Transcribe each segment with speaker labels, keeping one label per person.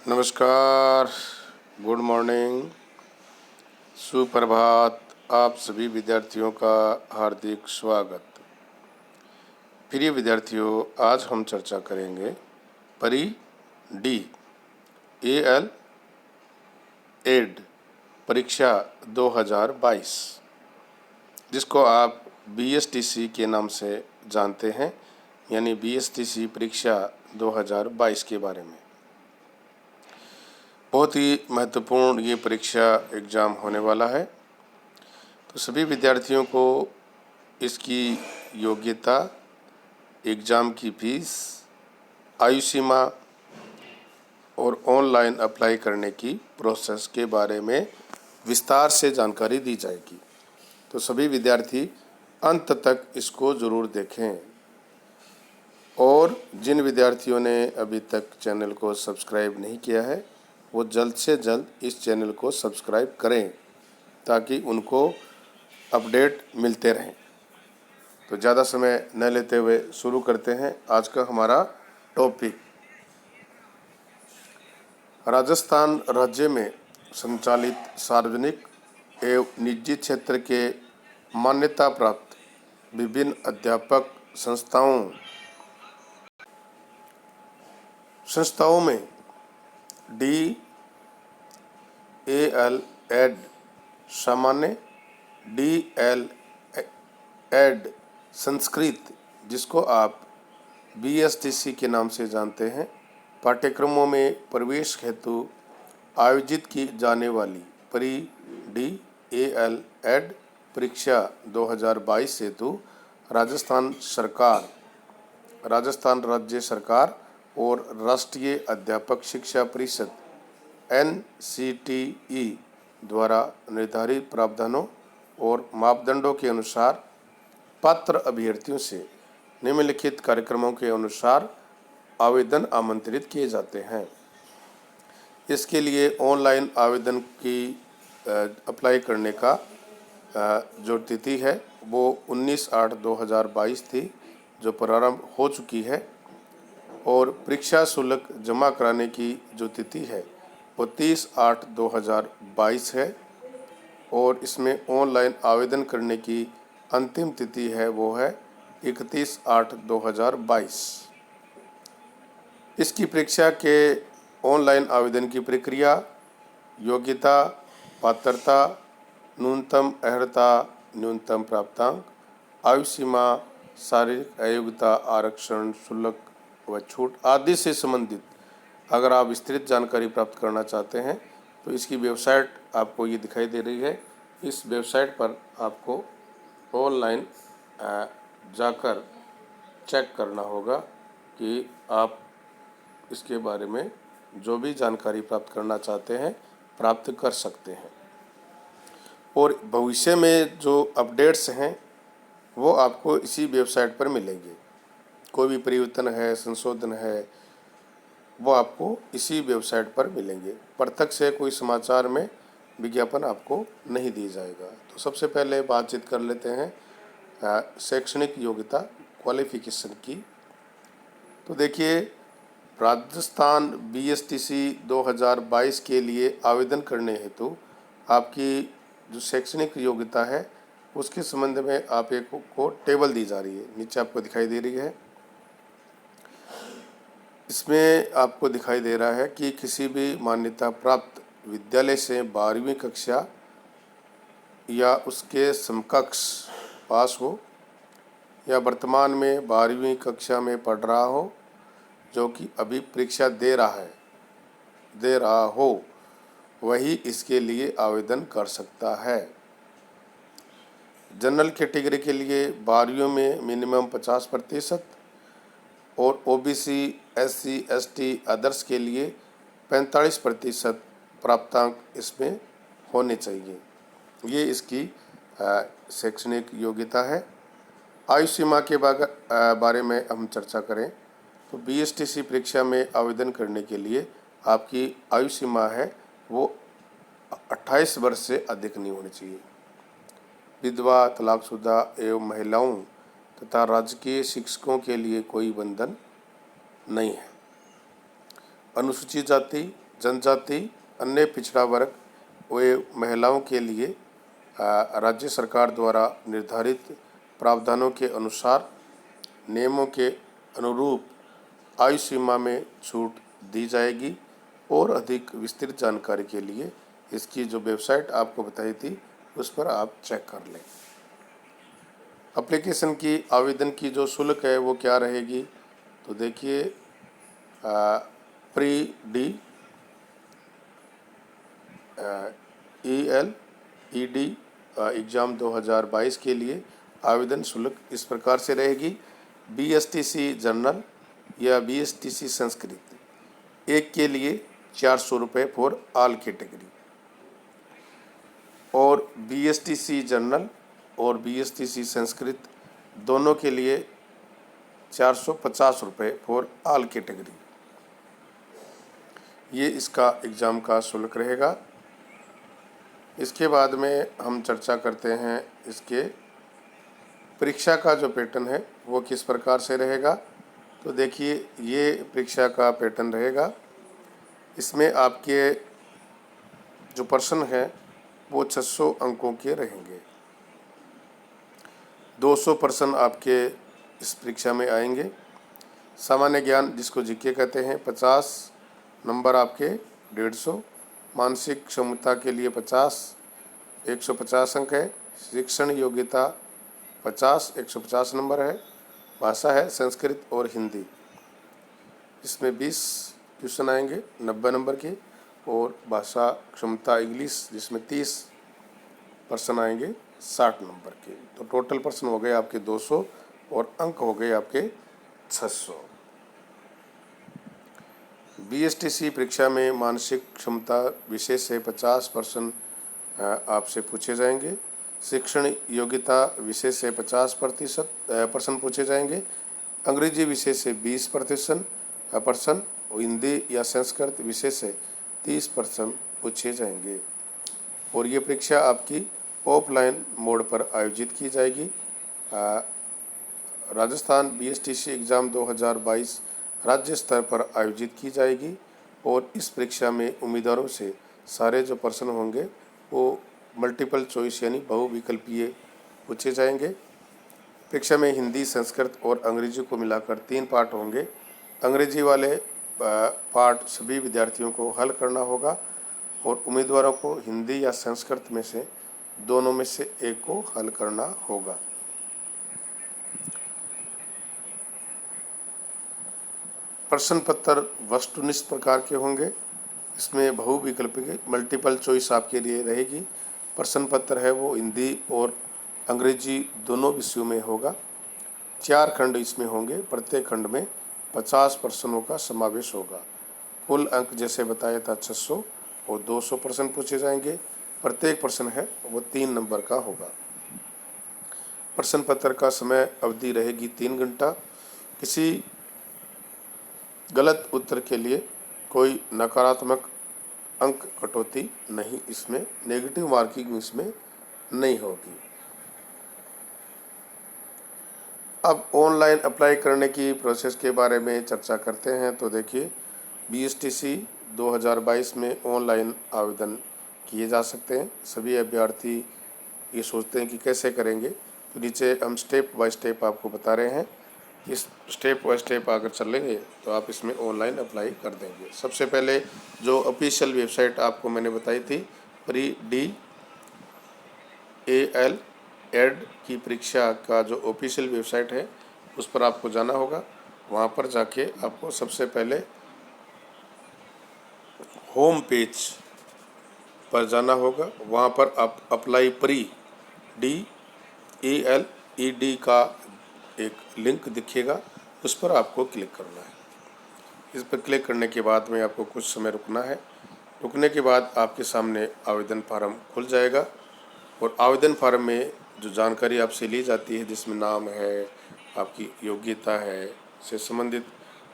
Speaker 1: नमस्कार, good morning, सुप्रभात। आप सभी विद्यार्थियों का हार्दिक स्वागत। प्रिय विद्यार्थियों, आज हम चर्चा करेंगे परी डी एल एड परीक्षा 2022, जिसको आप BSTC के नाम से जानते हैं, यानी BSTC परीक्षा 2022 के बारे में। बहुत ही महत्वपूर्ण ये परीक्षा एग्ज़ाम होने वाला है। तो सभी विद्यार्थियों को इसकी योग्यता, एग्ज़ाम की फीस, आयु सीमा और ऑनलाइन अप्लाई करने की प्रोसेस के बारे में विस्तार से जानकारी दी जाएगी। तो सभी विद्यार्थी अंत तक इसको ज़रूर देखें। और जिन विद्यार्थियों ने अभी तक चैनल को सब्सक्राइब नहीं किया है, वो जल्द से जल्द इस चैनल को सब्सक्राइब करें ताकि उनको अपडेट मिलते रहें। तो ज़्यादा समय न लेते हुए शुरू करते हैं आज का हमारा टॉपिक। राजस्थान राज्य में संचालित सार्वजनिक एवं निजी क्षेत्र के मान्यता प्राप्त विभिन्न अध्यापक संस्थाओं में DAL एड सामान्य, DAL एड संस्कृत, जिसको आप BSTC के नाम से जानते हैं, पाठ्यक्रमों में प्रवेश हेतु आयोजित की जाने वाली परी DAL एड परीक्षा 2022 हेतु राजस्थान राज्य सरकार और राष्ट्रीय अध्यापक शिक्षा परिषद NCTE द्वारा निर्धारित प्रावधानों और मापदंडों के अनुसार पात्र अभ्यर्थियों से निम्नलिखित कार्यक्रमों के अनुसार आवेदन आमंत्रित किए जाते हैं। इसके लिए ऑनलाइन आवेदन की अप्लाई करने का जो तिथि है वो 19/8/2022 थी, जो प्रारंभ हो चुकी है। और परीक्षा शुल्क जमा कराने की जो तिथि है वो 30/8/2022 है। और इसमें ऑनलाइन आवेदन करने की अंतिम तिथि है वो है 31/8/2022। इसकी परीक्षा के ऑनलाइन आवेदन की प्रक्रिया, योग्यता, पात्रता, न्यूनतम अर्हता, न्यूनतम प्राप्तांक, आयु सीमा, शारीरिक अयोग्यता, आरक्षण, शुल्क व छूट आदि से संबंधित अगर आप विस्तृत जानकारी प्राप्त करना चाहते हैं तो इसकी वेबसाइट आपको ये दिखाई दे रही है। इस वेबसाइट पर आपको ऑनलाइन जाकर चेक करना होगा कि आप इसके बारे में जो भी जानकारी प्राप्त करना चाहते हैं प्राप्त कर सकते हैं। और भविष्य में जो अपडेट्स हैं वो आपको इसी वेबसाइट पर मिलेंगे। कोई भी परिवर्तन है, संशोधन है, वो आपको इसी वेबसाइट पर मिलेंगे। प्रत्यक्ष से कोई समाचार में विज्ञापन आपको नहीं दिया जाएगा। तो सबसे पहले बातचीत कर लेते हैं शैक्षणिक योग्यता, क्वालिफिकेशन की। तो देखिए, राजस्थान BSTC 2022 के लिए आवेदन करने हेतु आपकी जो शैक्षणिक योग्यता है उसके संबंध में आप एक को टेबल दी जा रही है, नीचे आपको दिखाई दे रही है। इसमें आपको दिखाई दे रहा है कि किसी भी मान्यता प्राप्त विद्यालय से 12वीं कक्षा या उसके समकक्ष पास हो या वर्तमान में 12वीं कक्षा में पढ़ रहा हो, जो कि अभी परीक्षा दे रहा हो, वही इसके लिए आवेदन कर सकता है। जनरल कैटेगरी के लिए 12वीं में मिनिमम 50% और OBC, SC, ST, अदर्स के लिए 45% प्राप्तांक इसमें होने चाहिए। ये इसकी शैक्षणिक योग्यता है। आयु सीमा के बारे में हम चर्चा करें तो BSTC परीक्षा में आवेदन करने के लिए आपकी आयु सीमा है वो 28 वर्ष से अधिक नहीं होनी चाहिए। विधवा, तलाकशुदा एवं महिलाओं तथा राजकीय शिक्षकों के लिए कोई बंधन नहीं है। अनुसूचित जाति, जनजाति, अन्य पिछड़ा वर्ग व महिलाओं के लिए राज्य सरकार द्वारा निर्धारित प्रावधानों के अनुसार नियमों के अनुरूप आयु सीमा में छूट दी जाएगी। और अधिक विस्तृत जानकारी के लिए इसकी जो वेबसाइट आपको बताई थी उस पर आप चेक कर लें। एप्लीकेशन की आवेदन की जो शुल्क है वो क्या रहेगी, तो देखिए प्री डी ELED एग्ज़ाम 2022 के लिए आवेदन शुल्क इस प्रकार से रहेगी। BSTC जनरल या BSTC संस्कृत एक के लिए 400 रुपये फॉर ऑल कैटेगरी, और BSTC जनरल और BSTC संस्कृत दोनों के लिए 450 रुपये फॉर ऑल कैटेगरी। ये इसका एग्ज़ाम का शुल्क रहेगा। इसके बाद में हम चर्चा करते हैं इसके परीक्षा का जो पैटर्न है वो किस प्रकार से रहेगा। तो देखिए ये परीक्षा का पैटर्न रहेगा। इसमें आपके जो प्रश्न है वो 600 अंकों के रहेंगे। 200 प्रश्न आपके इस परीक्षा में आएंगे। सामान्य ज्ञान जिसको जीके कहते हैं 50 नंबर आपके 150। मानसिक क्षमता के लिए 150 अंक है। शिक्षण योग्यता 150 नंबर है। भाषा है संस्कृत और हिंदी, इसमें 20 क्वेश्चन आएंगे 90 नंबर के। और भाषा क्षमता इंग्लिश जिसमें 30 प्रश्न आएंगे 60 नंबर के। तो टोटल प्रश्न हो गए आपके 200 और अंक हो गए आपके 600। BSTC परीक्षा में मानसिक क्षमता विषय से 50 प्रश्न आपसे पूछे जाएंगे। शिक्षण योग्यता विषय से 50% प्रश्न पूछे जाएंगे। अंग्रेजी विषय से 20% प्रश्न, हिंदी या संस्कृत विषय से 30 प्रश्न पूछे जाएंगे। और ये परीक्षा आपकी ऑफलाइन मोड पर आयोजित की जाएगी। राजस्थान BSTC एग्ज़ाम 2022 राज्य स्तर पर आयोजित की जाएगी। और इस परीक्षा में उम्मीदवारों से सारे जो प्रश्न होंगे वो मल्टीपल चॉइस यानी बहुविकल्पीय पूछे जाएंगे। परीक्षा में हिंदी, संस्कृत और अंग्रेजी को मिलाकर 3 पार्ट होंगे। अंग्रेजी वाले पार्ट सभी विद्यार्थियों को हल करना होगा और उम्मीदवारों को हिंदी या संस्कृत में से दोनों में से एक को हल करना होगा। प्रश्न पत्र वस्तुनिष्ठ प्रकार के होंगे। इसमें बहुविकल्पीय मल्टीपल चॉइस आपके लिए रहेगी। प्रश्न पत्र है वो हिंदी और अंग्रेजी दोनों विषयों में होगा। 4 खंड इसमें होंगे। प्रत्येक खंड में 50 प्रश्नों का समावेश होगा। कुल अंक जैसे बताया था 600 और 200 प्रश्न पूछे जाएंगे। प्रत्येक प्रश्न है वो 3 नंबर का होगा। प्रश्न पत्र का समय अवधि रहेगी 3 घंटा। किसी गलत उत्तर के लिए कोई नकारात्मक अंक कटौती नहीं, इसमें नेगेटिव मार्किंग इसमें नहीं होगी। अब ऑनलाइन अप्लाई करने की प्रोसेस के बारे में चर्चा करते हैं। तो देखिए BSTC 2022 में ऑनलाइन आवेदन किए जा सकते हैं। सभी अभ्यर्थी ये सोचते हैं कि कैसे करेंगे, तो नीचे हम स्टेप बाय स्टेप आपको बता रहे हैं। इस स्टेप बाय स्टेप अगर चलेंगे तो आप इसमें ऑनलाइन अप्लाई कर देंगे। सबसे पहले जो ऑफिशियल वेबसाइट आपको मैंने बताई थी ELED की परीक्षा का जो ऑफिशियल वेबसाइट है उस पर आपको जाना होगा। वहाँ पर जाके आपको सबसे पहले होम पेज पर जाना होगा। वहाँ पर आप अप्लाई प्री DELED का एक लिंक दिखेगा, उस पर आपको क्लिक करना है। इस पर क्लिक करने के बाद में आपको कुछ समय रुकना है। रुकने के बाद आपके सामने आवेदन फार्म खुल जाएगा और आवेदन फार्म में जो जानकारी आपसे ली जाती है, जिसमें नाम है, आपकी योग्यता है, से संबंधित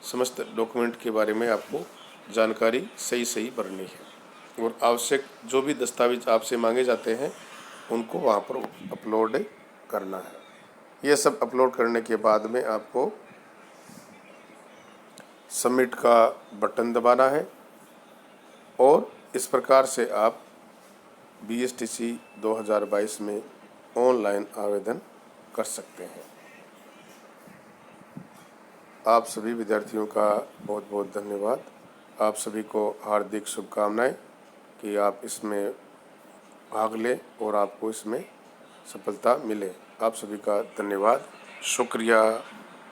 Speaker 1: समस्त डॉक्यूमेंट के बारे में आपको जानकारी सही भरनी है। और आवश्यक जो भी दस्तावेज आपसे मांगे जाते हैं उनको वहाँ पर अपलोड करना है। ये सब अपलोड करने के बाद में आपको सबमिट का बटन दबाना है। और इस प्रकार से आप BSTC 2022 में ऑनलाइन आवेदन कर सकते हैं। आप सभी विद्यार्थियों का बहुत बहुत धन्यवाद। आप सभी को हार्दिक शुभकामनाएं कि आप इसमें भाग लें और आपको इसमें सफलता मिले। आप सभी का धन्यवाद, शुक्रिया।